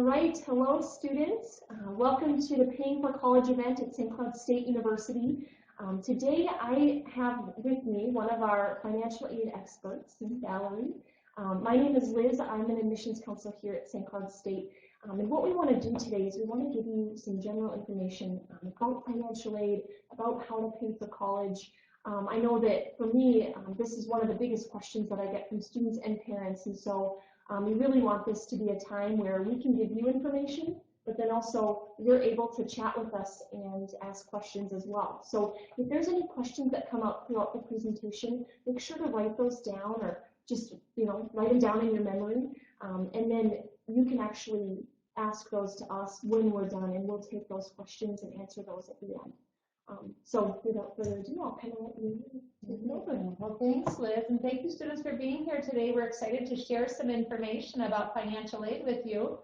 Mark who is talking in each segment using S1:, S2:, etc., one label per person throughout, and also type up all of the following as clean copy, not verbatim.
S1: right, hello students. Welcome to the Paying for College event at St. Cloud State University. Today I have with me one of our financial aid experts, Valerie. My name is Liz. I'm an admissions counselor here at St. Cloud State. And what we want to do today is we want to give you some general information about financial aid, about how to pay for college. I know that for me, this is one of the biggest questions that I get from students and parents, and so we really want this to be a time where we can give you information, but then also you're able to chat with us and ask questions as well. So if there's any questions that come up throughout the presentation, make sure to write those down or just write them down in your memory, and then you can actually ask those to us when we're done, and we'll take those questions and answer those at the end. So without further ado, I'll kind of let you take it over.
S2: Well, thanks, Liz, and thank you, students, for being here today. We're excited to share some information about financial aid with you.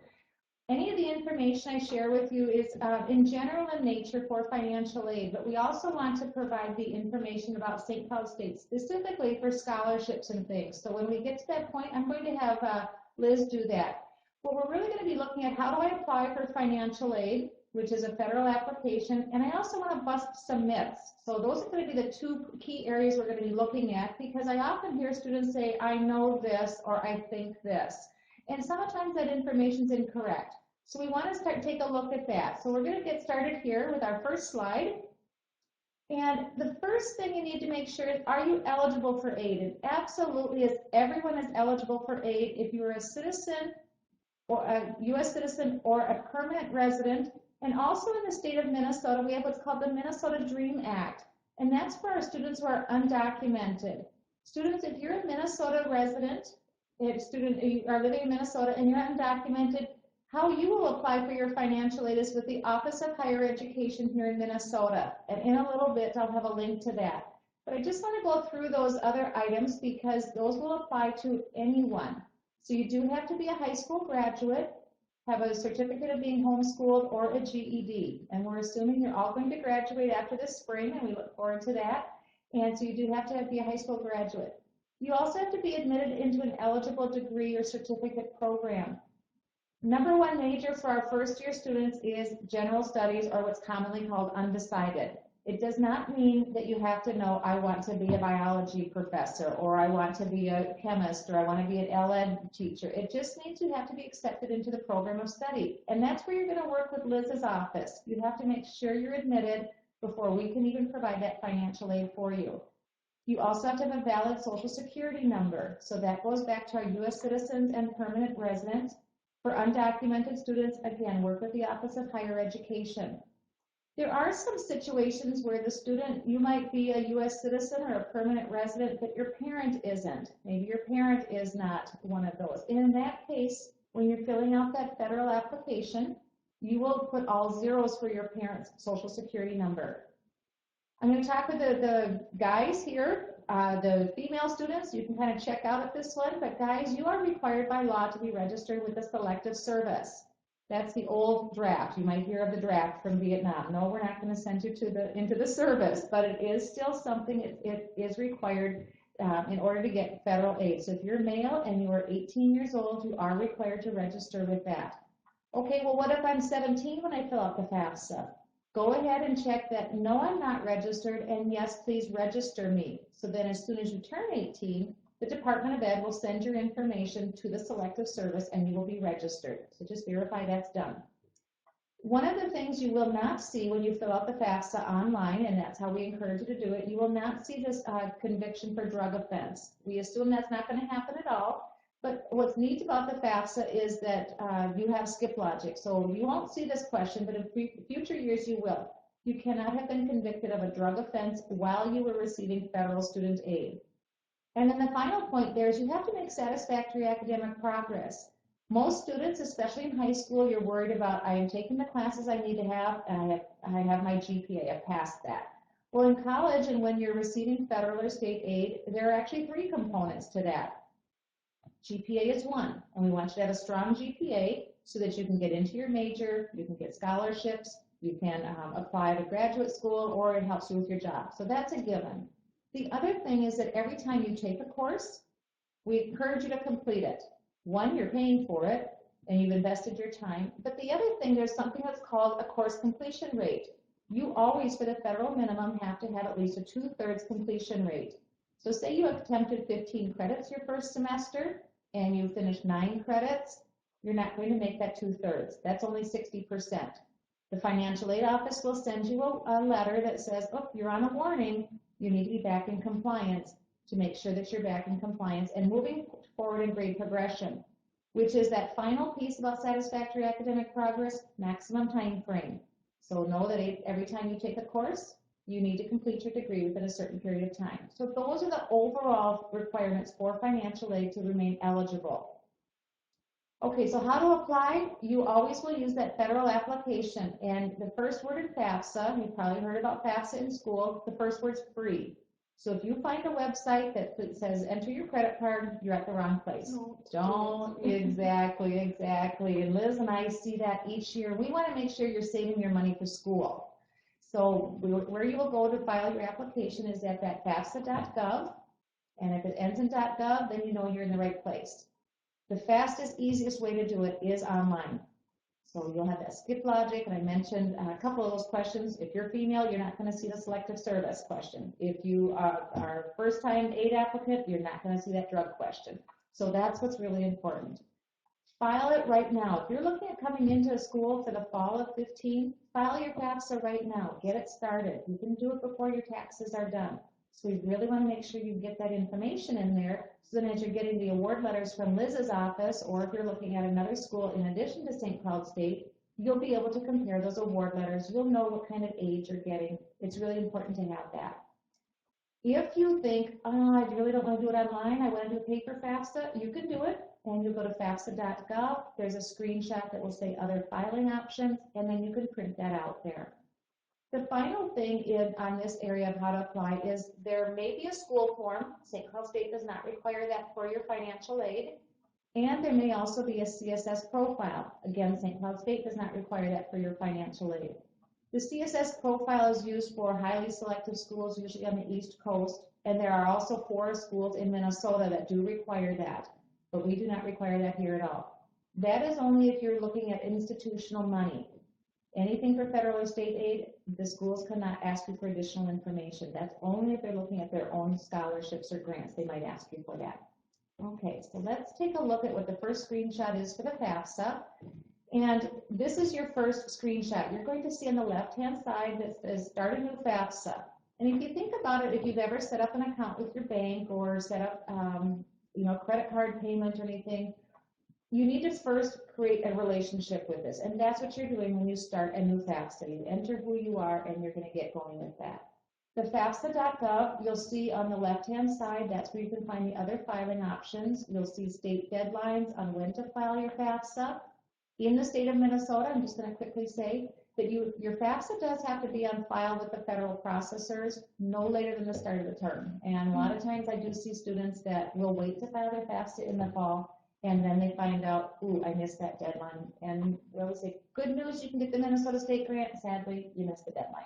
S2: Any of the information I share with you is in general in nature for financial aid, but we also want to provide the information about St. Cloud State, specifically for scholarships and things. So when we get to that point, I'm going to have Liz do that. But we're really going to be looking at how do I apply for financial aid, which is a federal application, and I also want to bust some myths. So those are going to be the two key areas we're going to be looking at, because I often hear students say, I know this, or I think this. And sometimes that information is incorrect. So we want to take a look at that. So we're going to get started here with our first slide. And the first thing you need to make sure is, are you eligible for aid? And absolutely, everyone is eligible for aid if you are a citizen, or a U.S. citizen, or a permanent resident. And also in the state of Minnesota, we have what's called the Minnesota DREAM Act, and that's for our students who are undocumented. Students, if you're a Minnesota resident, you are living in Minnesota and you're undocumented, how you will apply for your financial aid is with the Office of Higher Education here in Minnesota. And in a little bit, I'll have a link to that. But I just want to go through those other items because those will apply to anyone. So you do have to be a high school graduate, have a certificate of being homeschooled, or a GED. And we're assuming you're all going to graduate after this spring, and we look forward to that. And so you do have to be a high school graduate. You also have to be admitted into an eligible degree or certificate program. Number one major for our first year students is general studies, or what's commonly called undecided. It does not mean that you have to know, I want to be a biology professor, or I want to be a chemist, or I want to be an LN teacher. It just means you have to be accepted into the program of study. And that's where you're going to work with Liz's office. You have to make sure you're admitted before we can even provide that financial aid for you. You also have to have a valid Social Security number. So that goes back to our U.S. citizens and permanent residents. For undocumented students, again, work with the Office of Higher Education. There are some situations where the student, you might be a U.S. citizen or a permanent resident, but your parent isn't. Maybe your parent is not one of those. And in that case, when you're filling out that federal application, you will put all zeros for your parent's Social Security number. I'm going to talk with the guys here, the female students. You can kind of check out at this one, but guys, you are required by law to be registered with the Selective Service. That's the old draft. You might hear of the draft from Vietnam. No, we're not going to send you into the service, but it is still something. It is required in order to get federal aid. So if you're male and you are 18 years old, you are required to register with that. Okay, well, what if I'm 17 when I fill out the FAFSA? Go ahead and check that, no, I'm not registered, and yes, please register me. So then as soon as you turn 18, the Department of Ed will send your information to the Selective Service and you will be registered. So just verify that's done. One of the things you will not see when you fill out the FAFSA online, and that's how we encourage you to do it, you will not see this conviction for drug offense. We assume that's not going to happen at all. But what's neat about the FAFSA is that you have skip logic. So you won't see this question, but in future years you will. You cannot have been convicted of a drug offense while you were receiving federal student aid. And then the final point there is you have to make satisfactory academic progress. Most students, especially in high school, you're worried about, I am taking the classes I need to have, and I have my GPA, I've passed that. Well, in college and when you're receiving federal or state aid, there are actually three components to that. GPA is one, and we want you to have a strong GPA so that you can get into your major, you can get scholarships, you can apply to graduate school, or it helps you with your job. So that's a given. The other thing is that every time you take a course, we encourage you to complete it. One, you're paying for it. and you've invested your time. But the other thing, there's something that's called a course completion rate. You always, for the federal minimum, have to have at least a 2/3 completion rate. So say you attempted 15 credits your first semester and you finished 9 credits, you're not going to make that 2/3. That's only 60%. The financial aid office will send you a letter that says, oh, you're on a warning, you need to be back in compliance, to make sure that you're back in compliance and moving forward in grade progression, which is that final piece about satisfactory academic progress, maximum time frame. So know that every time you take a course, you need to complete your degree within a certain period of time. So those are the overall requirements for financial aid to remain eligible. Okay, so how to apply? You always will use that federal application, and the first word in FAFSA, you've probably heard about FAFSA in school, the first word's free. So if you find a website that says enter your credit card, you're at the wrong place. Don't, exactly. And Liz and I see that each year. We want to make sure you're saving your money for school. So where you will go to file your application is at that FAFSA.gov, and if it ends in .gov, then you know you're in the right place. The fastest, easiest way to do it is online. So you'll have that skip logic, and I mentioned a couple of those questions. If you're female, you're not going to see the selective service question. If you are a first-time aid applicant, you're not going to see that drug question. So that's what's really important. File it right now. If you're looking at coming into school for the fall of 15, file your FAFSA right now. Get it started. You can do it before your taxes are done. So we really want to make sure you get that information in there, so then as you're getting the award letters from Liz's office, or if you're looking at another school in addition to St. Cloud State, you'll be able to compare those award letters. You'll know what kind of aid you're getting. It's really important to have that. If you think, oh, I really don't want to do it online, I want to do a paper FAFSA, you can do it, and you'll go to FAFSA.gov. There's a screenshot that will say other filing options, and then you can print that out there. The final thing on this area of how to apply is there may be a school form. St. Cloud State does not require that for your financial aid. And there may also be a CSS profile. Again, St. Cloud State does not require that for your financial aid. The CSS profile is used for highly selective schools, usually on the East Coast. And there are also 4 schools in Minnesota that do require that. But we do not require that here at all. That is only if you're looking at institutional money. Anything for federal or state aid, the schools cannot ask you for additional information. That's only if they're looking at their own scholarships or grants. They might ask you for that. Okay, so let's take a look at what the first screenshot is for the FAFSA. And this is your first screenshot. You're going to see on the left-hand side that says Start a New FAFSA. And if you think about it, if you've ever set up an account with your bank or set up credit card payment or anything, you need to first create a relationship with this, and that's what you're doing when you start a new FAFSA. You enter who you are, and you're going to get going with that. The FAFSA.gov, you'll see on the left-hand side, that's where you can find the other filing options. You'll see state deadlines on when to file your FAFSA. In the state of Minnesota, I'm just going to quickly say that your FAFSA does have to be on file with the federal processors no later than the start of the term. And a lot of times I do see students that will wait to file their FAFSA in the fall, and then they find out, ooh, I missed that deadline. And we always say, good news, you can get the Minnesota State grant. Sadly, you missed the deadline.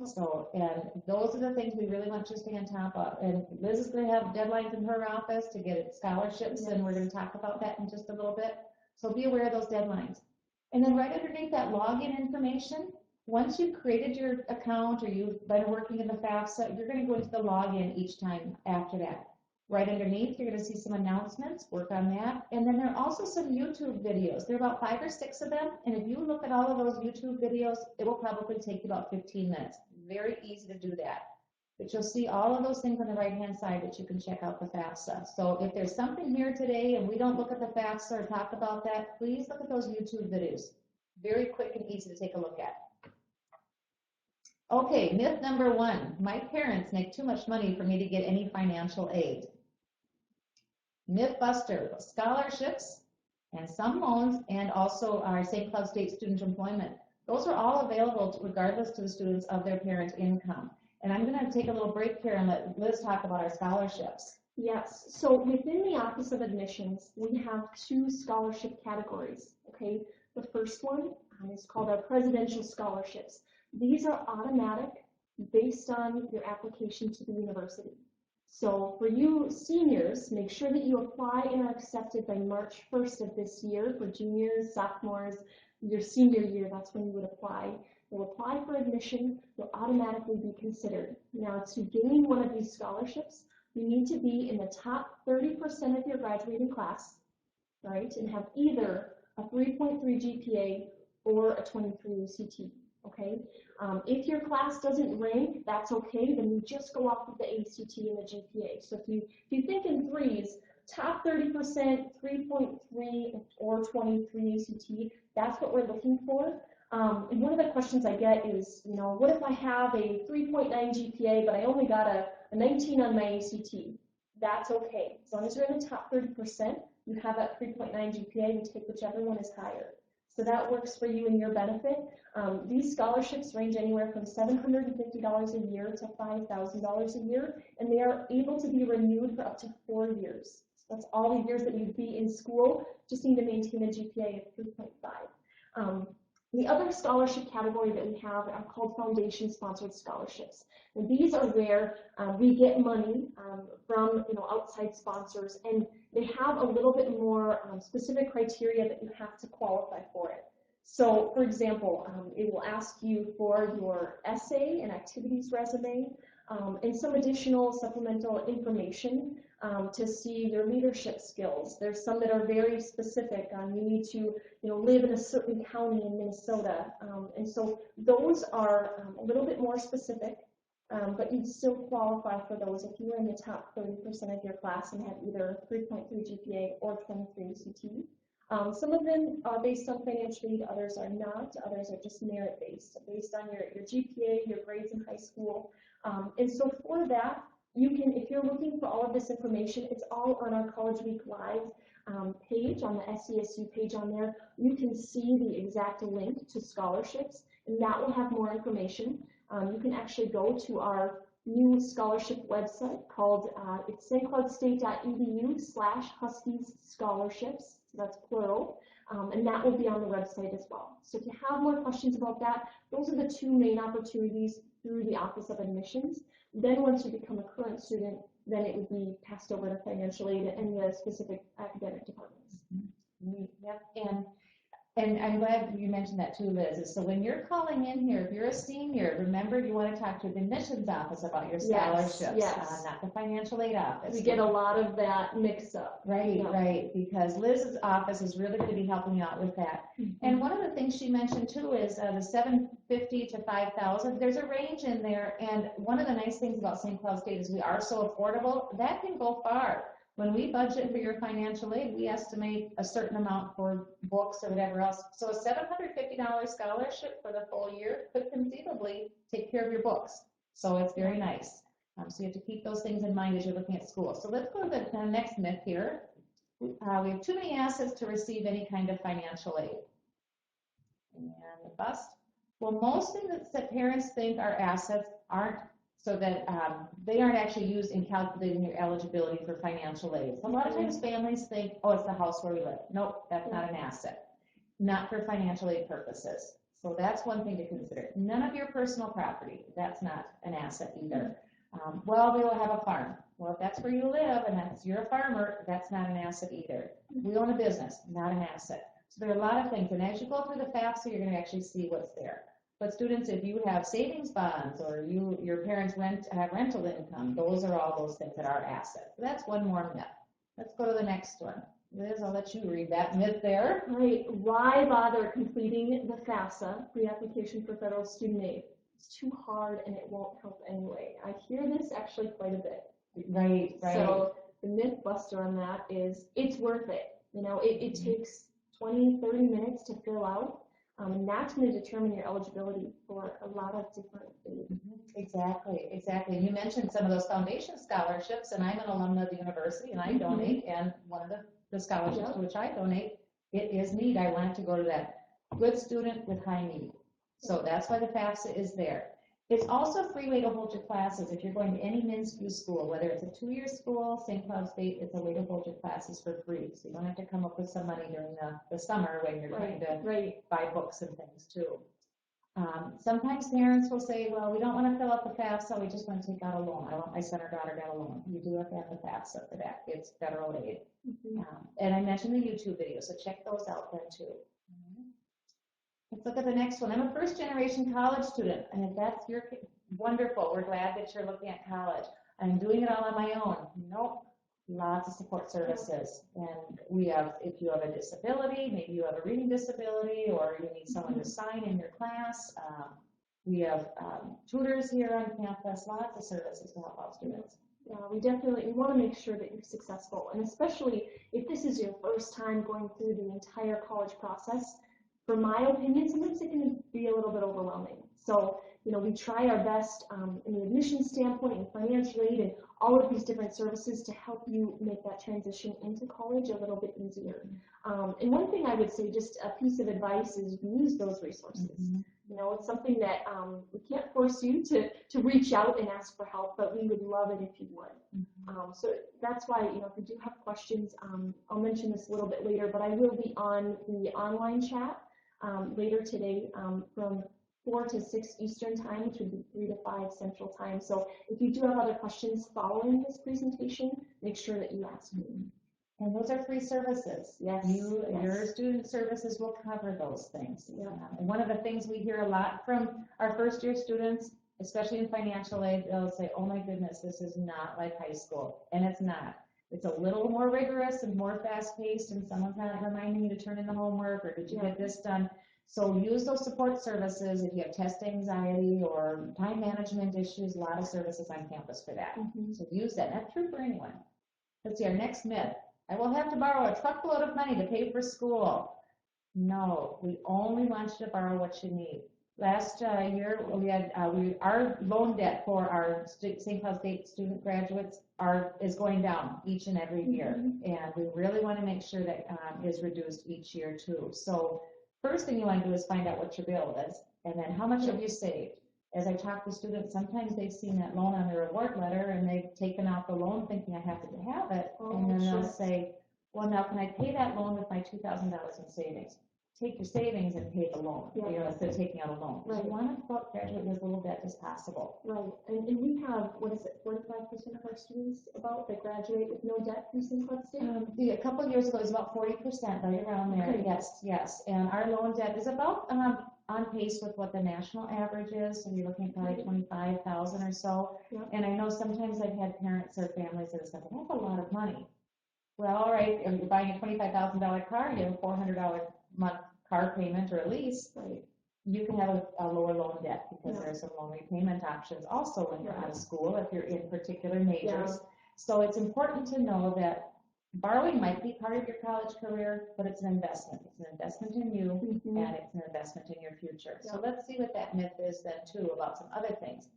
S2: So, and those are the things we really want you to stay on top of. And Liz is going to have deadlines in her office to get scholarships, and we're going to talk about that in just a little bit. So be aware of those deadlines. And then right underneath that login information, once you've created your account or you've been working in the FAFSA, you're going to go into the login each time after that. Right underneath, you're going to see some announcements, work on that. And then there are also some YouTube videos. There are about 5 or 6 of them. And if you look at all of those YouTube videos, it will probably take you about 15 minutes. Very easy to do that. But you'll see all of those things on the right-hand side that you can check out the FAFSA. So if there's something here today and we don't look at the FAFSA or talk about that, please look at those YouTube videos. Very quick and easy to take a look at. Okay, myth number 1. My parents make too much money for me to get any financial aid. Mythbuster, scholarships and some loans, and also our St. Cloud State student employment. Those are all available regardless to the students of their parent income. And I'm going to take a little break here and let Liz talk about our scholarships.
S1: Yes, so within the Office of Admissions, we have 2 scholarship categories, okay? The first one is called our Presidential Scholarships. These are automatic based on your application to the university. So for you seniors, make sure that you apply and are accepted by March 1st of this year. For juniors, sophomores, your senior year, that's when you would apply. You'll apply for admission, you'll automatically be considered. Now, to gain one of these scholarships, you need to be in the top 30% of your graduating class, right, and have either a 3.3 GPA or a 23 ACT, okay? If your class doesn't rank, that's okay, then you just go off of the ACT and the GPA. So if you think in threes, top 30%, 3.3 or 23 ACT, that's what we're looking for. And one of the questions I get is, what if I have a 3.9 GPA, but I only got a 19 on my ACT? That's okay. As long as you're in the top 30%, you have that 3.9 GPA, you take whichever one is higher. So that works for you and your benefit. These scholarships range anywhere from $750 a year to $5,000 a year, and they are able to be renewed for up to 4 years. So that's all the years that you'd be in school, just need to maintain a GPA of 3.5. The other scholarship category that we have are called foundation-sponsored scholarships. And these are where we get money from outside sponsors, and they have a little bit more specific criteria that you have to qualify for it. So, for example, it will ask you for your essay and activities resume and some additional supplemental information to see your leadership skills. There's some that are very specific. You need to live in a certain county in Minnesota. And so those are a little bit more specific, but you'd still qualify for those if you were in the top 30% of your class and had either 3.3 GPA or 23 ACT. Some of them are based on financial aid, others are not. Others are just merit-based, based on your GPA, your grades in high school. And so for that, you can, if you're looking for all of this information, it's all on our College Week Live page, on the SESU page on there. You can see the exact link to scholarships, and that will have more information. You can actually go to our new scholarship website called, it's stcloudstate.edu/Huskies scholarships, so that's plural, and that will be on the website as well. So if you have more questions about that, those are the two main opportunities through the Office of Admissions. Then once you become a current student, then it would be passed over to financial aid and the specific academic departments.
S2: Yep. And I'm glad you mentioned that too, Liz. So when you're calling in here, if you're a senior, remember you want to talk to the admissions office about your scholarships,
S1: yes.
S2: Not the financial aid office.
S1: We get a lot of that mix up.
S2: Right,
S1: Yeah.
S2: Right, because Liz's office is really going to be helping you out with that.
S1: Mm-hmm.
S2: And one of the things she mentioned too is the 750 to 5,000. There's a range in there, and one of the nice things about St. Cloud State is we are so affordable. That can go far. When we budget for your financial aid, we estimate a certain amount for books or whatever else. So a $750 scholarship for the full year could conceivably take care of your books. So it's very nice. So you have to keep those things in mind as you're looking at school. So let's go to the next myth here. We have too many assets to receive any kind of financial aid. And the bust. Well, most things that parents think are assets aren't, so that they aren't actually used in calculating your eligibility for financial aid. So a lot of times families think, oh, it's the house where we live. Nope, that's not an asset. Not for financial aid purposes. So that's one thing to consider. None of your personal property, that's not an asset either. Well, we will have a farm. Well, if that's where you live and you're a farmer, that's not an asset either. We own a business, not an asset. So there are a lot of things. And as you go through the FAFSA, you're going to actually see what's there. But students, if you have savings bonds or your parents have rental income, those are all those things that are assets. So that's one more myth. Let's go to the next one. Liz, I'll let you read that myth there.
S1: Right. Why bother completing the FAFSA, pre-application for federal student aid? It's too hard and it won't help anyway. I hear this actually quite a bit.
S2: Right.
S1: So the myth buster on that is it's worth it. It takes 20, 30 minutes to fill out. And that's going to determine your eligibility for a lot of different aid.
S2: Exactly. And you mentioned some of those foundation scholarships, and I'm an alumna of the university, and I donate, and one of the scholarships to which I donate, it is need. I want it to go to that good student with high need. So that's why the FAFSA is there. It's also a free way to hold your classes. If you're going to any MnSCU school, whether it's a 2-year school, St. Cloud State, it's a way to hold your classes for free. So you don't have to come up with some money during the summer when you're trying to buy books and things too.
S3: Sometimes parents will say, well, we don't want to fill out the FAFSA, we just want to take out a loan. I want my son or daughter to get a loan. You do have to have the FAFSA for that. It's federal aid. And I mentioned the YouTube video, so check those out then too. Let's look at the next one. I'm a first-generation college student, and if that's your wonderful, we're glad that you're looking at college. I'm doing it all on my own. Nope. Lots of support services, and we have, if you have a disability, maybe you have a reading disability, or you need someone to sign in your class. We have tutors here on campus, lots of services to help out students.
S1: Yeah, we want to make sure that you're successful, and especially if this is your first time going through the entire college process. For my opinion, sometimes it can be a little bit overwhelming. So, we try our best in the admissions standpoint and financial aid and all of these different services to help you make that transition into college a little bit easier. And one thing I would say, just a piece of advice, is use those resources. It's something that we can't force you to reach out and ask for help, but we would love it if you would. So that's why, if you do have questions, I'll mention this a little bit later, but I will be on the online chat later today from 4 to 6 Eastern time, which would be 3 to 5 Central time. So if you do have other questions following this presentation, make sure that you ask me.
S3: And those are free services.
S1: Yes.
S3: Your student services will cover those things.
S1: Yeah.
S3: And one of the things we hear a lot from our first year students, especially in financial aid, they'll say, oh my goodness, this is not like high school. And it's not. It's a little more rigorous and more fast-paced, and someone's not reminding you to turn in the homework, or did you get this done? So use those support services if you have test anxiety or time management issues. A lot of services on campus for that. So use that. That's true for anyone. Let's see, our next myth. I will have to borrow a truckload of money to pay for school. No, we only want you to borrow what you need. Last year, we had our loan debt for our St. Cloud State student graduates is going down each and every year, and we really want to make sure that is reduced each year too. So first thing you want to do is find out what your bill is, and then how much have you saved. As I talk to students, sometimes they've seen that loan on their award letter, and they've taken out the loan thinking I have to have it, and then they'll say, well, now can I pay that loan with my $2,000 in savings? Take your savings and pay the loan, instead of taking out a loan.
S1: Right.
S3: So you want to graduate with as little debt as possible.
S1: Right, and we have, 45% of our students that graduate with no debt from St. Cloud State?
S3: A couple of years ago, it was about 40%, right around there.
S1: Okay.
S3: Yes. And our loan debt is about on pace with what the national average is. So you're looking at probably 25,000 or so.
S1: Yeah.
S3: And I know sometimes I've had parents or families that have said, well, that's a lot of money. Well, all right, if you're buying a $25,000 car, you have a $400 a month car payment or a lease.
S1: Right.
S3: You can have a lower loan debt because there are some loan repayment options also when you're out of school, if you're in particular majors. So it's important to know that borrowing might be part of your college career, but it's an investment. It's an investment in you, and it's an investment in your future. So let's see what that myth is then too about some other things.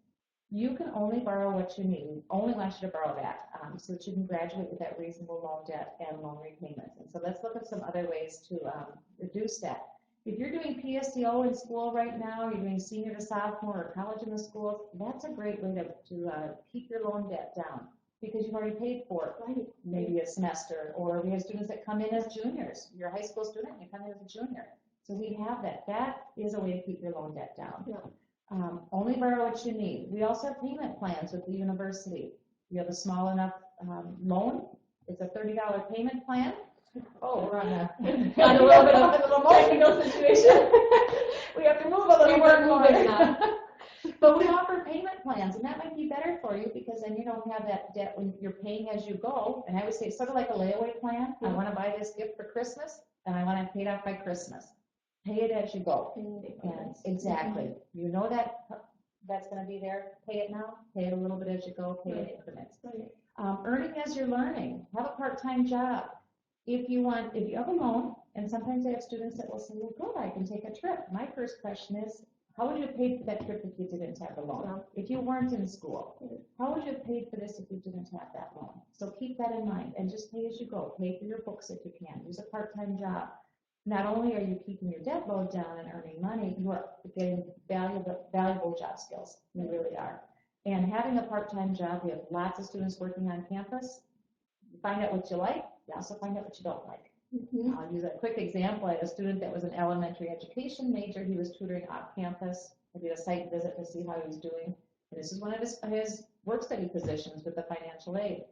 S3: You can only borrow what you need. We only want you to borrow that so that you can graduate with that reasonable loan debt and loan repayments. And so let's look at some other ways to reduce that. If you're doing PSEO in school right now, you're doing senior to sophomore or college in the schools, that's a great way to keep your loan debt down because you've already paid for it, maybe a semester. Or we have students that come in as juniors. You're a high school student, you come in as a junior. So we have that. That is a way to keep your loan debt down. Only borrow what you need. We also have payment plans with the university. You have a small enough loan. It's a $30 payment plan. Oh, we're on a little bit of a technical situation. We have to move a little bit more. But we offer payment plans, and that might be better for you because then you don't have that debt when you're paying as you go. And I would say it's sort of like a layaway plan. I want to buy this gift for Christmas, and I want to pay it off by Christmas. Pay it as you go. And exactly. You know that's going to be there. Pay it now. Pay it a little bit as you go. Pay it in increments. Earning as you're learning. Have a part-time job. If you have a loan, and sometimes I have students that will say, well, good, I can take a trip. My first question is, how would you have paid for that trip if you didn't have the loan? If you weren't in school, how would you have paid for this if you didn't have that loan? So keep that in mind and just pay as you go. Pay for your books if you can. Use a part-time job. Not only are you keeping your debt load down and earning money, you are getting valuable job skills. You really are. And having a part-time job, we have lots of students working on campus. You find out what you like. You also find out what you don't like.
S1: Mhm.
S3: I'll use a quick example. I had a student that was an elementary education major. He was tutoring off campus. I did a site visit to see how he was doing. And this is one of his work study positions with the financial aid.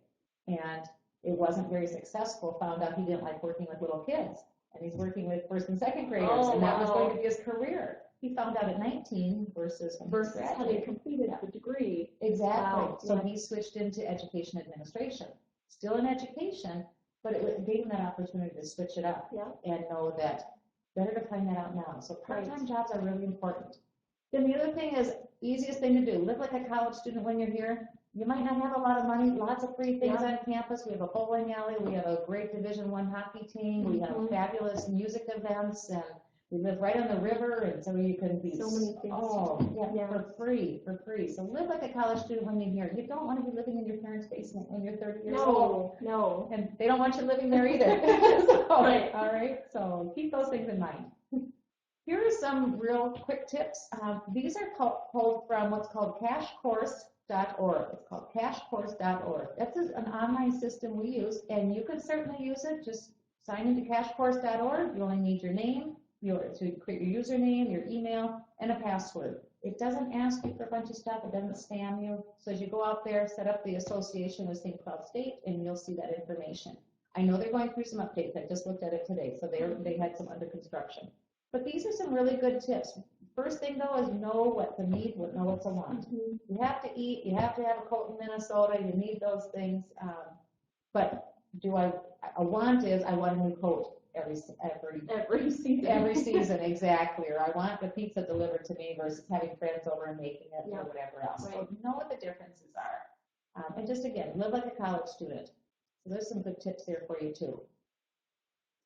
S3: And it wasn't very successful. Found out he didn't like working with little kids. And he's working with first and second graders.
S1: Oh,
S3: and that was
S1: wow.
S3: going to be his career. He found out at 19 versus when he
S1: Versus having
S3: graduated.
S1: completed the degree.
S3: Exactly.
S1: Wow,
S3: So
S1: yeah.
S3: he switched into education administration. Still in education, but it gave him that opportunity to switch it up
S1: Yeah.
S3: and know that better to find that out now. So part-time jobs are really important. Then the other thing is, easiest thing to do, live like a college student when you're here. You might not have a lot of money, lots of free things on campus. We have a bowling alley, we have a great Division I hockey team, we have
S1: Mhm.
S3: fabulous music events, and we live right on the river, and so you can be,
S1: So many things.
S3: yeah, for free. So live like a college student when you're here. You don't want to be living in your parents' basement when you're 30 years old.
S1: No.
S3: And they don't want you living there either. So,
S1: Right.
S3: all right, so keep those things in mind. Here are some real quick tips. These are pulled from what's called cashcourse.org. It's called cashcourse.org. That's an online system we use, and you can certainly use it. Just sign into cashcourse.org. You only need your name, to create your username, your email, and a password. It doesn't ask you for a bunch of stuff. It doesn't spam you. So as you go out there, set up the association with St. Cloud State, and you'll see that information. I know they're going through some updates. I just looked at it today, so they had some under construction. But these are some really good tips. First thing though is know what to need, know what to want.
S1: Mhm.
S3: You have to eat. You have to have a coat in Minnesota. You need those things. But a want is I want a new coat every
S1: season.
S3: every season, exactly. Or I want the pizza delivered to me versus having friends over and making it or whatever else.
S1: Right.
S3: So know what the differences are. And just again, live like a college student. So there's some good tips there for you too.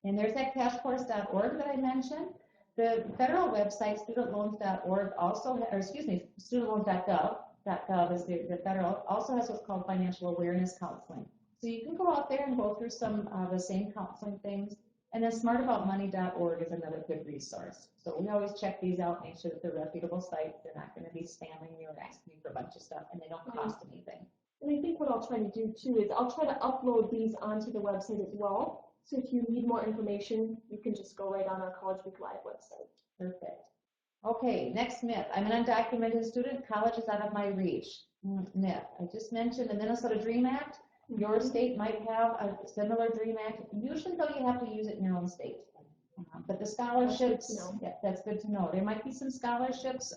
S3: And there's that cashcourse.org that I mentioned. The federal website, studentloans.org, studentloans.gov is the federal, also has what's called financial awareness counseling. So you can go out there and go through some of the same counseling things. And then smartaboutmoney.org is another good resource. So we always check these out, make sure that they're reputable sites. They're not going to be spamming you or asking you for a bunch of stuff, and they don't cost anything.
S1: And I think what I'll try to do too is I'll try to upload these onto the website as well. So if you need more information, you can just go right on our College Week Live website.
S3: Perfect. Okay, next myth. I'm an undocumented student. College is out of my reach. Myth. I just mentioned the Minnesota DREAM Act. Your state might have a similar DREAM Act. Usually, though, you have to use it in your own state. But the scholarships, that's good to know. There might be some scholarships.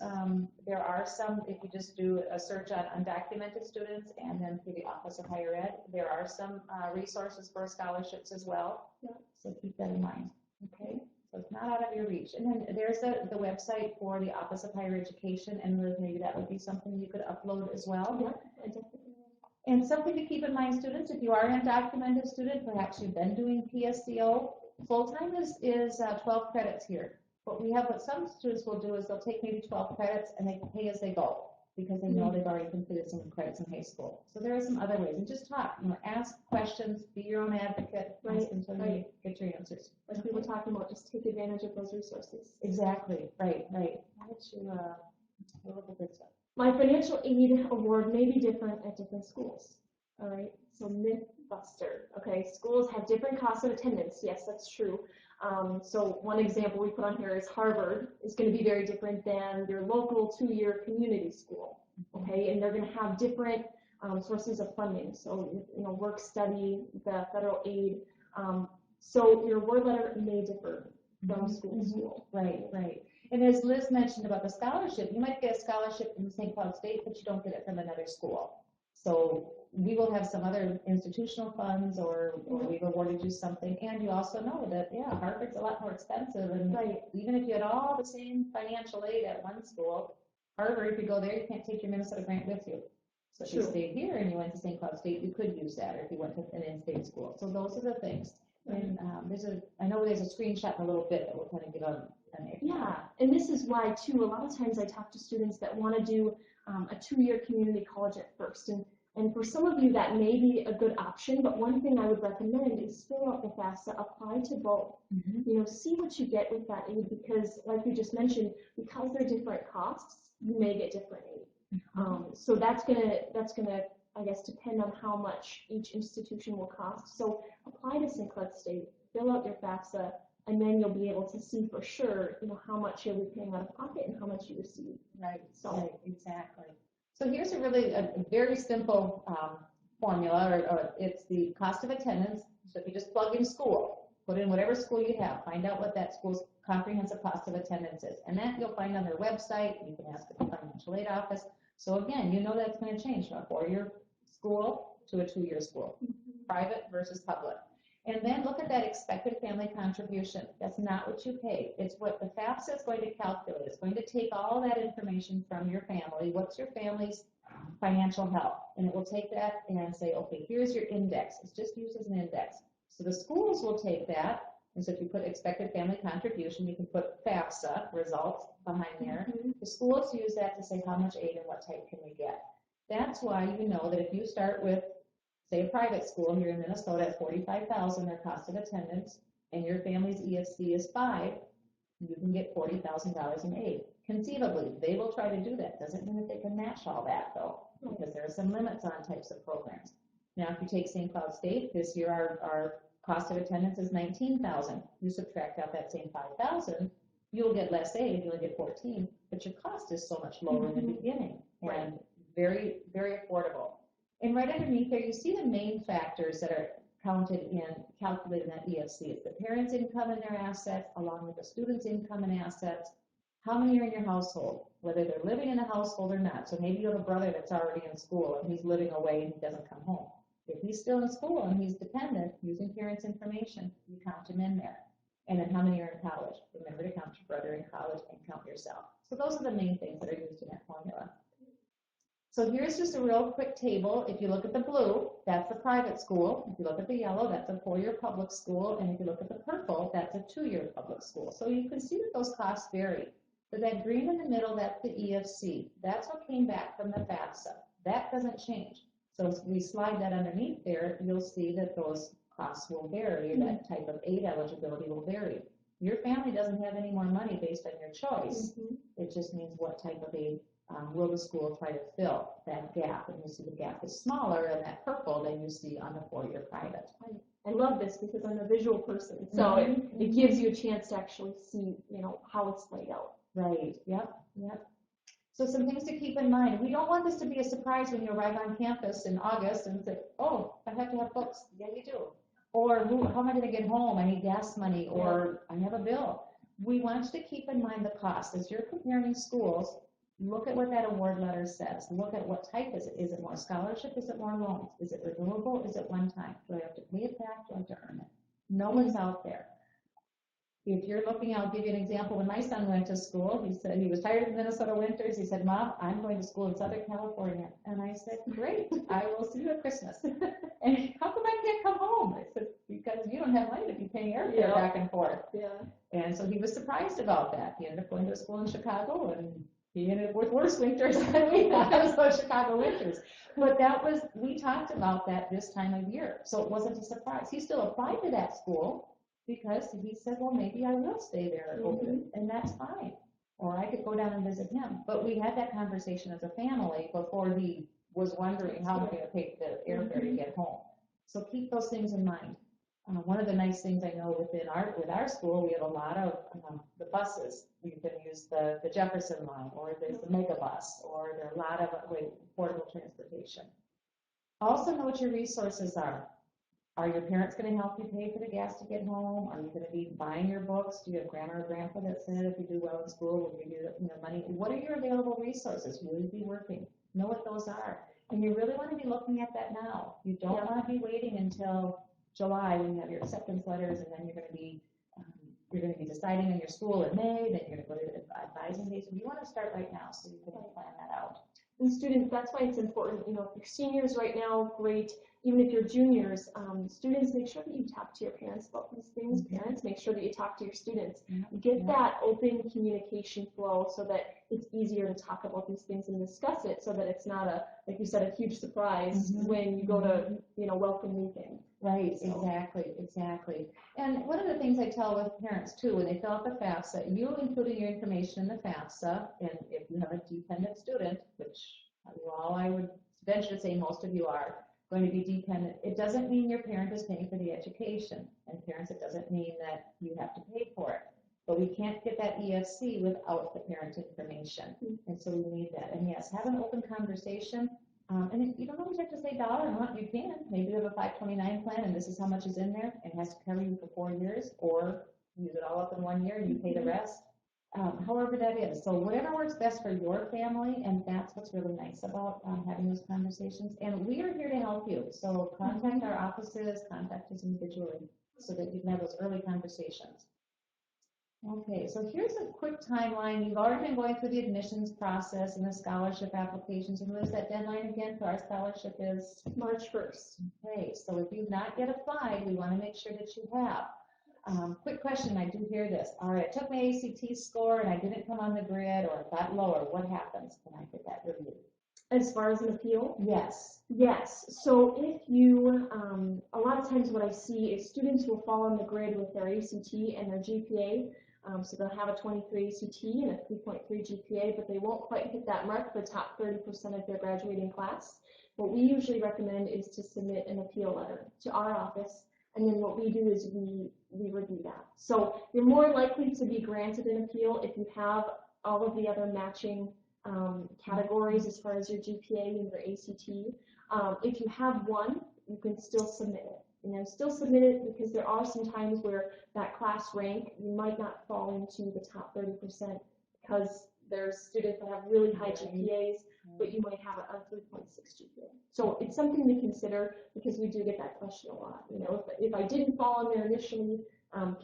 S3: There are some, if you just do a search on undocumented students and then through the Office of Higher Ed, there are some resources for scholarships as well.
S1: Yeah.
S3: So keep that in mind. Okay, so it's not out of your reach. And then there's the website for the Office of Higher Education, and maybe that would be something you could upload as well.
S1: Yeah, I definitely will.
S3: And something to keep in mind, students, if you are an undocumented student, perhaps you've been doing PSCO, full-time is 12 credits here. What some students will do is they'll take maybe 12 credits and they pay as they go because they know they've already completed some credits in high school. So there are some other ways. And just talk, ask questions, be your own advocate, ask until you get your answers.
S1: Like we were talking about, just take advantage of those resources.
S3: Exactly, right. I'll let you look at this stuff.
S1: My financial aid award may be different at different schools. All right, so Mythbuster. Okay, schools have different costs of attendance. Yes, that's true. So one example we put on here is Harvard is going to be very different than your local 2-year community school. Okay, and they're going to have different sources of funding. So work study, the federal aid. So your award letter may differ from school to school.
S3: Right. And as Liz mentioned about the scholarship, you might get a scholarship from St. Cloud State, but you don't get it from another school. So we will have some other institutional funds or we've awarded you something. And you also know that, Harvard's a lot more expensive. And even if you had all the same financial aid at one school, Harvard, if you go there, you can't take your Minnesota grant with you. So if you stayed here and you went to St. Cloud State, you could use that, or if you went to an in-state school. So those are the things. And I know there's a screenshot in a little bit that we'll kind of give an idea.
S1: Yeah, and this is why too, a lot of times I talk to students that want to do a 2-year community college at first. And for some of you that may be a good option, but one thing I would recommend is fill out the FAFSA, apply to both. See what you get with that aid, because like we just mentioned, because they're different costs, you may get different aid. So that's gonna I guess, depend on how much each institution will cost. So apply to St. Cloud State, fill out your FAFSA, and then you'll be able to see for sure, how much you'll be paying out of pocket and how much you receive.
S3: Right,
S1: So-
S3: right, exactly. So here's a very simple formula, or it's the cost of attendance. So if you just plug in school, put in whatever school you have, find out what that school's comprehensive cost of attendance is. And that you'll find on their website. You can ask the financial aid office. So again, that's going to change from a 4-year school to a 2-year school, private versus public. And then look at that expected family contribution. That's not what you paid. It's what the FAFSA is going to calculate. It's going to take all that information from your family. What's your family's financial health? And it will take that and say, okay, here's your index. It's just used as an index. So the schools will take that. And so if you put expected family contribution, you can put FAFSA results behind there. The schools use that to say how much aid and what type can we get. That's why you know that if you start with, say, a private school here in Minnesota at $45,000, their cost of attendance, and your family's EFC is 5, you can get $40,000 in aid. Conceivably, they will try to do that. Doesn't mean that they can match all that, though, because there are some limits on types of programs. Now, if you take St. Cloud State, this year our cost of attendance is $19,000. You subtract out that same $5,000, you'll get less aid, you'll get $14,000, but your cost is so much lower in the beginning, and very, very affordable. And right underneath there, you see the main factors that are calculated in that EFC. It's the parents' income and their assets, along with the student's income and assets. How many are in your household, whether they're living in the household or not. So maybe you have a brother that's already in school and he's living away and he doesn't come home. If he's still in school and he's dependent, using parents' information, you count him in there. And then how many are in college? Remember to count your brother in college and count yourself. So those are the main things that are used in that formula. So here's just a real quick table. If you look at the blue, that's a private school. If you look at the yellow, that's a 4-year public school. And if you look at the purple, that's a 2-year public school. So you can see that those costs vary. But that green in the middle, that's the EFC. That's what came back from the FAFSA. That doesn't change. So if we slide that underneath there, you'll see that those costs will vary, or that type of aid eligibility will vary. Your family doesn't have any more money based on your choice. It just means what type of aid will the school try to fill that gap. And you see the gap is smaller in that purple than you see on the 4-year private.
S1: I love this because I'm a visual person, so it gives you a chance to actually see, how it's laid out.
S3: Right, yep. So some things to keep in mind. We don't want this to be a surprise when you arrive on campus in August and say, oh, I have to have books. Yeah, you do. Or how am I going to get home? I need gas money, or I have a bill. We want you to keep in mind the cost. As you're comparing schools, look at what that award letter says. Look at what type is it. Is it more scholarship? Is it more loans? Is it renewable? Is it one time? Do I have to pay it back? Do I have to earn it? No one's out there. If you're looking, I'll give you an example. When my son went to school, he said he was tired of the Minnesota winters. He said, Mom, I'm going to school in Southern California. And I said, great, I will see you at Christmas. And how come I can't come home? I said, because you don't have money to be paying airfare back and forth. And so he was surprised about that. He ended up going to school in Chicago, and he ended up with worse winters than we had, so Chicago winters. But we talked about that this time of year. So it wasn't a surprise. He still applied to that school, because he said, well, maybe I will stay there open, and that's fine. Or I could go down and visit him. But we had that conversation as a family before he was wondering how am I going to pay the airfare to get home. So keep those things in mind. One of the nice things I know with our school, we have a lot of the buses. You can use the Jefferson line, or there's the Megabus, or there are a lot of affordable transportation. Also know what your resources are. Are your parents going to help you pay for the gas to get home? Are you going to be buying your books? Do you have grandma or grandpa that said if you do well in school, will give you money? What are your available resources? Will you be working? Know what those are. And you really want to be looking at that now. You don't want to be waiting until July when you have your acceptance letters, and then you're going to be deciding on your school in May, then you're going to go to the advising days. You want to start right now so you can plan that out.
S1: And students, that's why it's important, if you're seniors right now, great. Even if you're juniors, students, make sure that you talk to your parents about these things. Parents, make sure that you talk to your students. Get that open communication flow so that it's easier to talk about these things and discuss it, so that it's not like you said, a huge surprise when you go to, welcome weekend.
S3: Right, so. Exactly. And one of the things I tell with parents too, when they fill out the FAFSA, you including your information in the FAFSA, and if you have a dependent student, which I would venture to say most of you are going to be dependent. It doesn't mean your parent is paying for the education. And parents, it doesn't mean that you have to pay for it. But we can't get that EFC without the parent information. And so we need that. And yes, have an open conversation. And if you don't always have to say dollar amount, you can. Maybe you have a 529 plan and this is how much is in there. It has to cover you for 4 years, or use it all up in 1 year and you pay the rest. However that is. So whatever works best for your family, and that's what's really nice about having those conversations. And we are here to help you. So contact our offices, contact us individually so that you can have those early conversations. Okay, so here's a quick timeline. You've already been going through the admissions process and the scholarship applications. And where's that deadline again for our scholarship is?
S1: March 1st.
S3: Okay, so if you've not yet applied, we want to make sure that you have. Quick question, I do hear this. All right, I took my ACT score and I didn't come on the grid or it got lower. What happens? Can I get that reviewed?
S1: As far as an appeal?
S3: Yes.
S1: Yes. So if you, a lot of times what I see is students will fall on the grid with their ACT and their GPA. So they'll have a 23 ACT and a 3.3 GPA, but they won't quite hit that mark for the top 30% of their graduating class. What we usually recommend is to submit an appeal letter to our office, and then what we do is we review that. So you're more likely to be granted an appeal if you have all of the other matching categories as far as your GPA and your ACT. If you have one, you can still submit it. Still submit it because there are some times where that class rank, you might not fall into the top 30% because there's students that have really high GPAs, but you might have a 3.6 GPA. So it's something to consider because we do get that question a lot. If I didn't fall on there initially,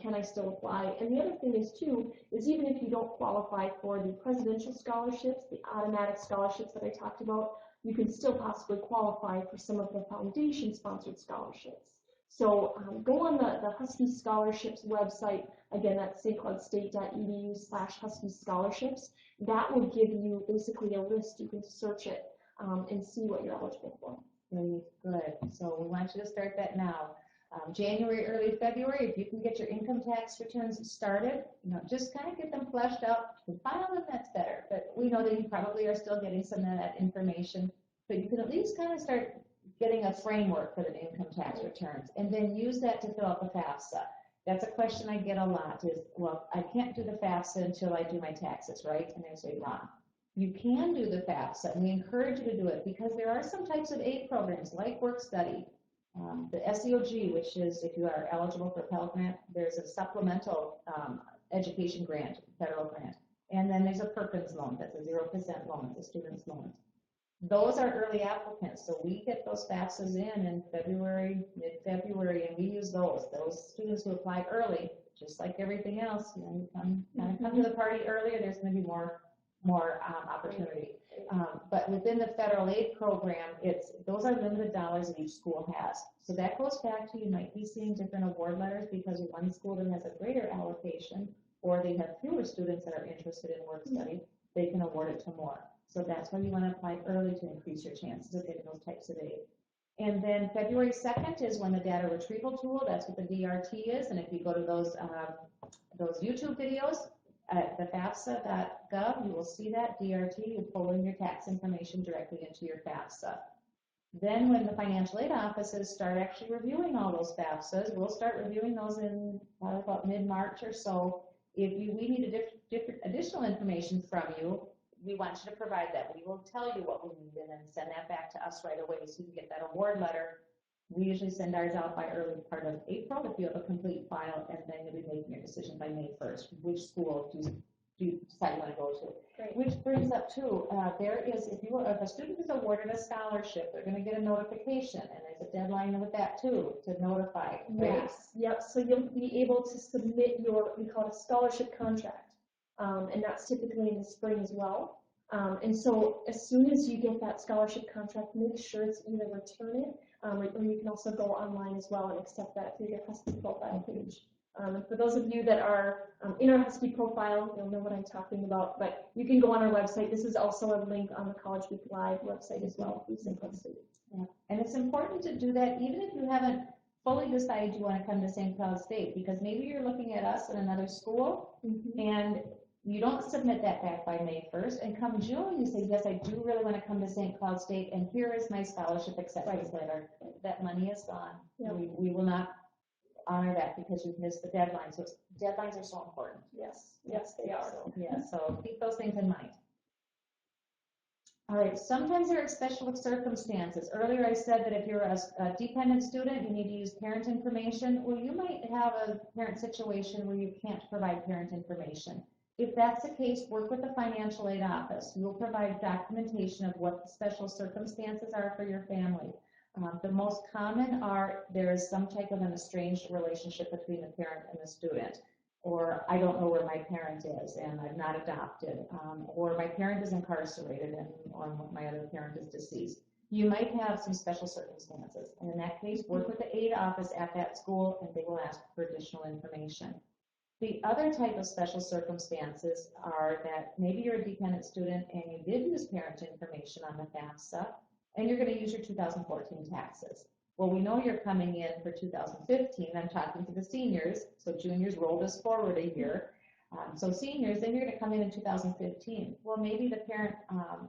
S1: can I still apply? And the other thing is too, is even if you don't qualify for the presidential scholarships, the automatic scholarships that I talked about, you can still possibly qualify for some of the foundation-sponsored scholarships. So go on the Husky Scholarships website. Again, that's stcloudstate.edu/Husky Scholarships. That will give you basically a list. You can search it and see what you're eligible for.
S3: Very good. So we want you to start that now. January, early February, if you can get your income tax returns started, just kind of get them fleshed out. You can file them, that's better. But we know that you probably are still getting some of that information. But you can at least kind of start getting a framework for the income tax returns, and then use that to fill out the FAFSA. That's a question I get a lot is, well, I can't do the FAFSA until I do my taxes, right? And I say, wrong. You can do the FAFSA, and we encourage you to do it because there are some types of aid programs like work study, the SEOG, which is if you are eligible for Pell Grant, there's a supplemental education grant, federal grant, and then there's a Perkins loan, that's a 0% loan, it's a student's loan. Those are early applicants, so we get those FAFSAs in February, mid-February, and we use those. Those students who apply early, just like everything else, you come to the party earlier, there's going to be more opportunity. But within the federal aid program, those are limited dollars that each school has. So that goes back to, you might be seeing different award letters because one school that has a greater allocation, or they have fewer students that are interested in work study, they can award it to more. So that's why you want to apply early to increase your chances of getting those types of aid. And then February 2nd is when the data retrieval tool, that's what the DRT is. And if you go to those YouTube videos at the FAFSA.gov, you will see that DRT. You pull in your tax information directly into your FAFSA. Then when the financial aid offices start actually reviewing all those FAFSAs, we'll start reviewing those in about mid-March or so. If we need different additional information from you, we want you to provide that. We will tell you what we need and then send that back to us right away so you can get that award letter. We usually send ours out by early part of April if you have a complete file, and then you'll be making your decision by May 1st. Which school do you decide you want to go to?
S1: Great.
S3: Which brings up too, if a student is awarded a scholarship, they're going to get a notification, and there's a deadline with that too to notify. Right?
S1: Yes. Yep. So you'll be able to submit we call it a scholarship contract. And that's typically in the spring as well. And so as soon as you get that scholarship contract, make sure it's either return it, or you can also go online as well and accept that through your Husky profile page. And for those of you that are in our Husky profile, you'll know what I'm talking about, but you can go on our website. This is also a link on the College Week Live website as well, through St. Cloud State.
S3: Yeah. And it's important to do that even if you haven't fully decided you want to come to St. Cloud State, because maybe you're looking at us in another school, and You don't submit that back by May 1st, and come June, you say, yes, I do really want to come to St. Cloud State, and here is my scholarship acceptance letter. That money is gone.
S1: Yeah.
S3: We will not honor that because you've missed the deadline. So deadlines are so important.
S1: Yes, yes, they are.
S3: So, yeah, so keep those things in mind. All right, sometimes there are special circumstances. Earlier I said that if you're a dependent student, you need to use parent information. Well, you might have a parent situation where you can't provide parent information. If that's the case, work with the financial aid office. You'll provide documentation of what the special circumstances are for your family. The most common are there is some type of an estranged relationship between the parent and the student, or I don't know where my parent is and I'm not adopted, or my parent is incarcerated and or my other parent is deceased. You might have some special circumstances, and in that case, work with the aid office at that school and they will ask for additional information. The other type of special circumstances are that maybe you're a dependent student and you did use parent information on the FAFSA, and you're going to use your 2014 taxes. Well, we know you're coming in for 2015. I'm talking to the seniors, so juniors roll this forward a year. So seniors, then you're going to come in 2015. Well, maybe the parent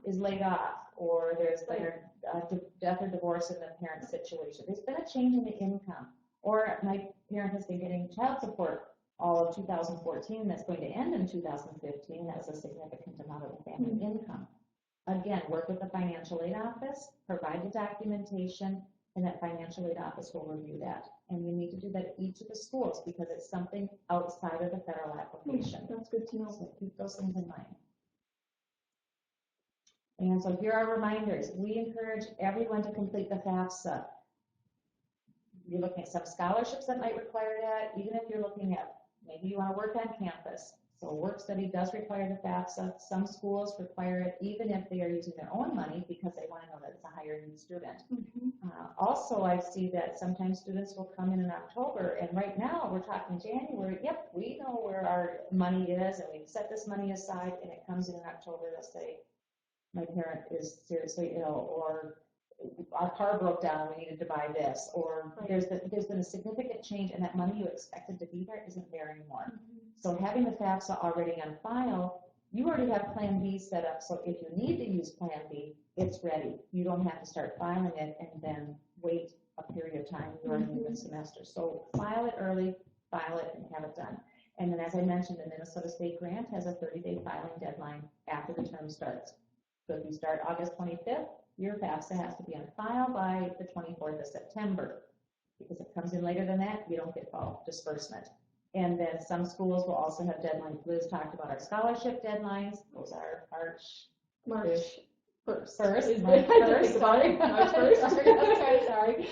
S3: is laid off, or there's been a death or divorce in the parent situation. There's been a change in the income, or my parent has been getting child support all of 2014 that's going to end in 2015. That was a significant amount of the family income. Again, work with the financial aid office, provide the documentation, and that financial aid office will review that. And you need to do that at each of the schools because it's something outside of the federal application.
S1: That's good to know.
S3: So keep those things in mind. And so here are reminders. We encourage everyone to complete the FAFSA. You're looking at some scholarships that might require that, even if you're looking at maybe you want to work on campus. So work study does require the FAFSA. Some schools require it even if they are using their own money because they want to know that it's a higher need student. Also, I see that sometimes students will come in October, and right now we're talking January. Yep, we know where our money is, and we've set this money aside, and it comes in October. They'll say, my parent is seriously ill, or our car broke down, we needed to buy this, or there's been a significant change, and that money you expected to be there isn't there anymore. So having the FAFSA already on file, you already have Plan B set up, so if you need to use Plan B, it's ready. You don't have to start filing it and then wait a period of time during the semester. So file it early, file it, and have it done. And then as I mentioned, the Minnesota State Grant has a 30-day filing deadline after the term starts. So if you start August 25th, your FAFSA has to be on file by the 24th of September. Because if it comes in later than that, you don't get fall disbursement. And then some schools will also have deadlines. Liz talked about our scholarship deadlines. Those are March 1st. March 1st. Sorry. March 1st. Sorry.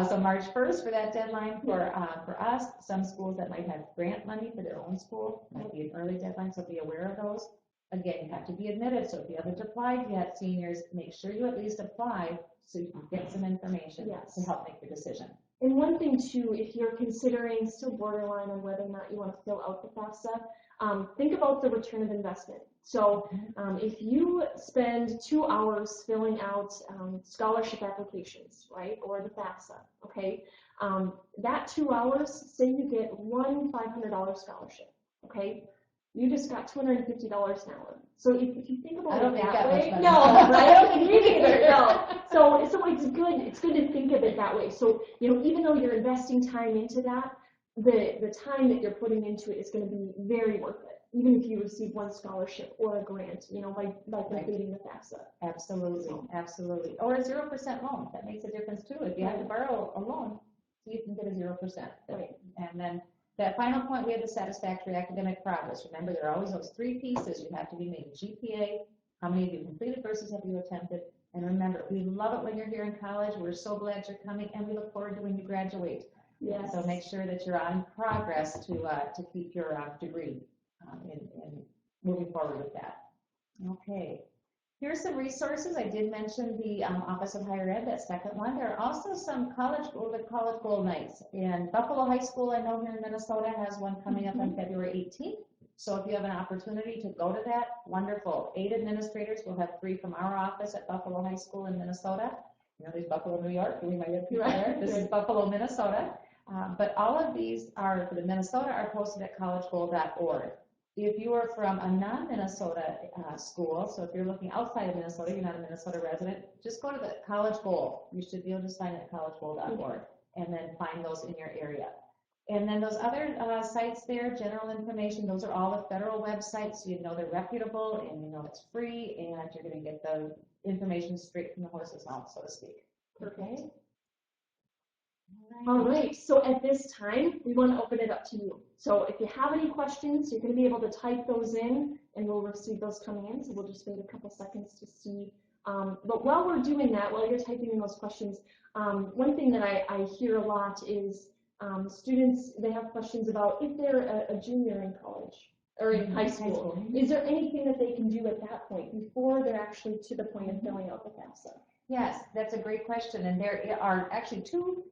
S3: So March 1st for that deadline for us. Some schools that might have grant money for their own school might be an early deadline, so be aware of those. Again, you have to be admitted, so if you haven't applied yet, seniors, make sure you at least apply so you can get some information to help make your decision.
S1: And one thing too, if you're considering still borderline on whether or not you want to fill out the FAFSA, think about the return of investment. So if you spend 2 hours filling out scholarship applications, right, or the FAFSA, okay, that 2 hours, say you get one $500 scholarship, okay, you just got $250 an hour. So if you think about it that way, no, I don't think you either. No. So it's good. It's good to think of it that way. So even though you're investing time into that, the time that you're putting into it is going to be very worth it. Even if you receive one scholarship or a grant, by completing the FAFSA.
S3: Absolutely, absolutely. Or a 0% loan. That makes a difference too. If you have to borrow a loan, you can get a 0%.
S1: Right.
S3: And then that final point, we have the satisfactory academic progress. Remember, there are always those 3 pieces you have to be made. GPA, how many have you completed versus have you attempted? And remember, we love it when you're here in college. We're so glad you're coming, and we look forward to when you graduate.
S1: Yes.
S3: So make sure that you're on progress to keep your degree and moving forward with that. Okay. Here's some resources. I did mention the Office of Higher Ed, that second one. There are also some college gold nights. And Buffalo High School, I know here in Minnesota, has one coming up on February 18th. So if you have an opportunity to go to that, wonderful. 8 administrators. We'll have 3 from our office at Buffalo High School in Minnesota. There's Buffalo, New York, and we might have people there. This is Buffalo, Minnesota. But all of these are, for the Minnesota, are posted at collegegold.org. If you are from a non-Minnesota school, so if you're looking outside of Minnesota, you're not a Minnesota resident, just go to the College Bowl. You should be able to just find it at collegebowl.org and then find those in your area. And then those other sites there, general information, those are all the federal websites, so you know they're reputable and you know it's free and you're going to get the information straight from the horse's mouth, so to speak.
S1: Perfect. All right, so at this time, we want to open it up to you. So if you have any questions, you're going to be able to type those in and we'll receive those coming in. So we'll just wait a couple seconds to see. But while we're doing that, while you're typing in those questions, one thing that I hear a lot is students, they have questions about if they're a junior in college or in high school, is there anything that they can do at that point before they're actually to the point of filling out the FAFSA?
S3: Yes, that's a great question. And there are actually two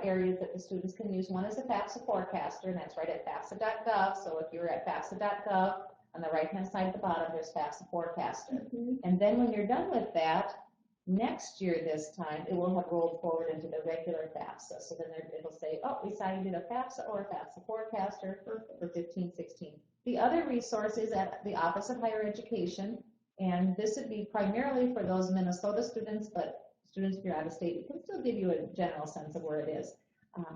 S3: areas that the students can use. One is the FAFSA forecaster, and that's right at FAFSA.gov. So if you're at FAFSA.gov, on the right-hand side at the bottom, there's FAFSA forecaster. And then when you're done with that, next year this time, it will have rolled forward into the regular FAFSA. So then it'll say, oh, we saw you did a FAFSA or a FAFSA forecaster for 15-16. The other resource is at the Office of Higher Education, and this would be primarily for those Minnesota students, but students if you're out of state, it can still give you a general sense of where it is.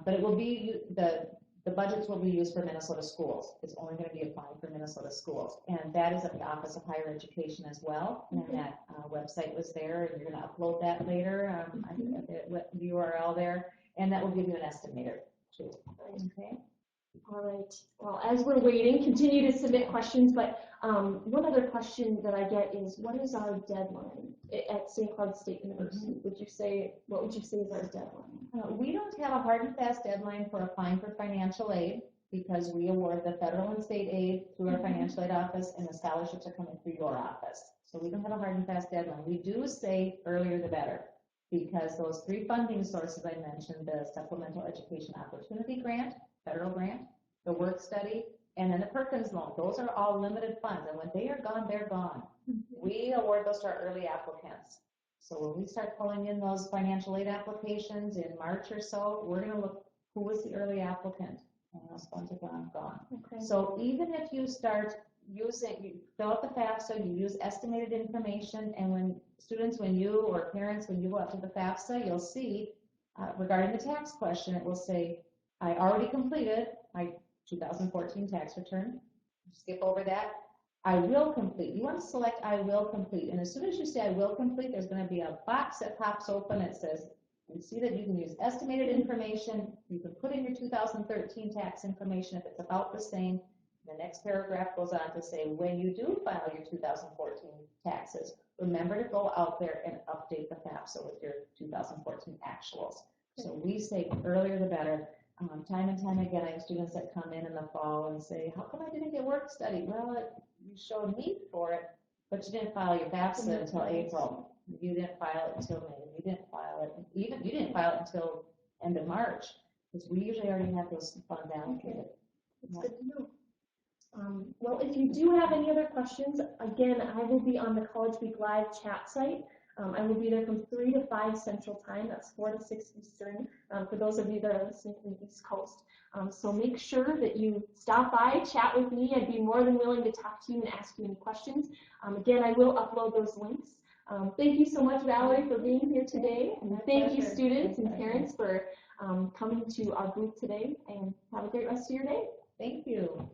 S3: But it will be, the budgets will be used for Minnesota schools. It's only going to be applying for Minnesota schools. And that is at the Office of Higher Education as well. And that website was there, and you're going to upload that later. I think the URL there, and that will give you an estimator too. Okay.
S1: All right. Well, as we're waiting, continue to submit questions, but one other question that I get is, what is our deadline at St. Cloud State University? What would you say is our deadline?
S3: We don't have a hard and fast deadline for applying for financial aid because we award the federal and state aid through our financial aid office, and the scholarships are coming through your office. So we don't have a hard and fast deadline. We do say earlier the better, because those three funding sources I mentioned, the Supplemental Education Opportunity Grant, federal grant, the work study, and then the Perkins loan, those are all limited funds, and when they are gone, they're gone. We award those to our early applicants. So when we start pulling in those financial aid applications in March or so, we're going to look who was the early applicant, and those funds are gone.
S1: Okay.
S3: So even if you start using, you fill out the FAFSA, you use estimated information, and when you or parents, when you go out to the FAFSA, you'll see regarding the tax question, it will say, I already completed my 2014 tax return. Skip over that. I will complete. You want to select I will complete. And as soon as you say I will complete, there's going to be a box that pops open that says, you see that you can use estimated information. You can put in your 2013 tax information if it's about the same. The next paragraph goes on to say, when you do file your 2014 taxes, remember to go out there and update the FAFSA with your 2014 actuals. So we say earlier the better. Time and time again, I have students that come in the fall and say, how come I didn't get work study? Well, you showed need for it, but you didn't file your FAFSA until April. You didn't file it until May. You didn't file it, you didn't file it until end of March, because we usually already have those funds allocated.
S1: That's good to know. Well, if you do have any other questions, again, I will be on the College Week Live chat site. I will be there from 3 to 5 Central Time. That's 4 to 6 Eastern, for those of you that are listening from the East Coast. So make sure that you stop by, chat with me. I'd be more than willing to talk to you and ask you any questions. Again, I will upload those links. Thank you so much, Valerie, for being here today. And thank you, students and parents, for coming to our booth today. And have a great rest of your day.
S3: Thank you.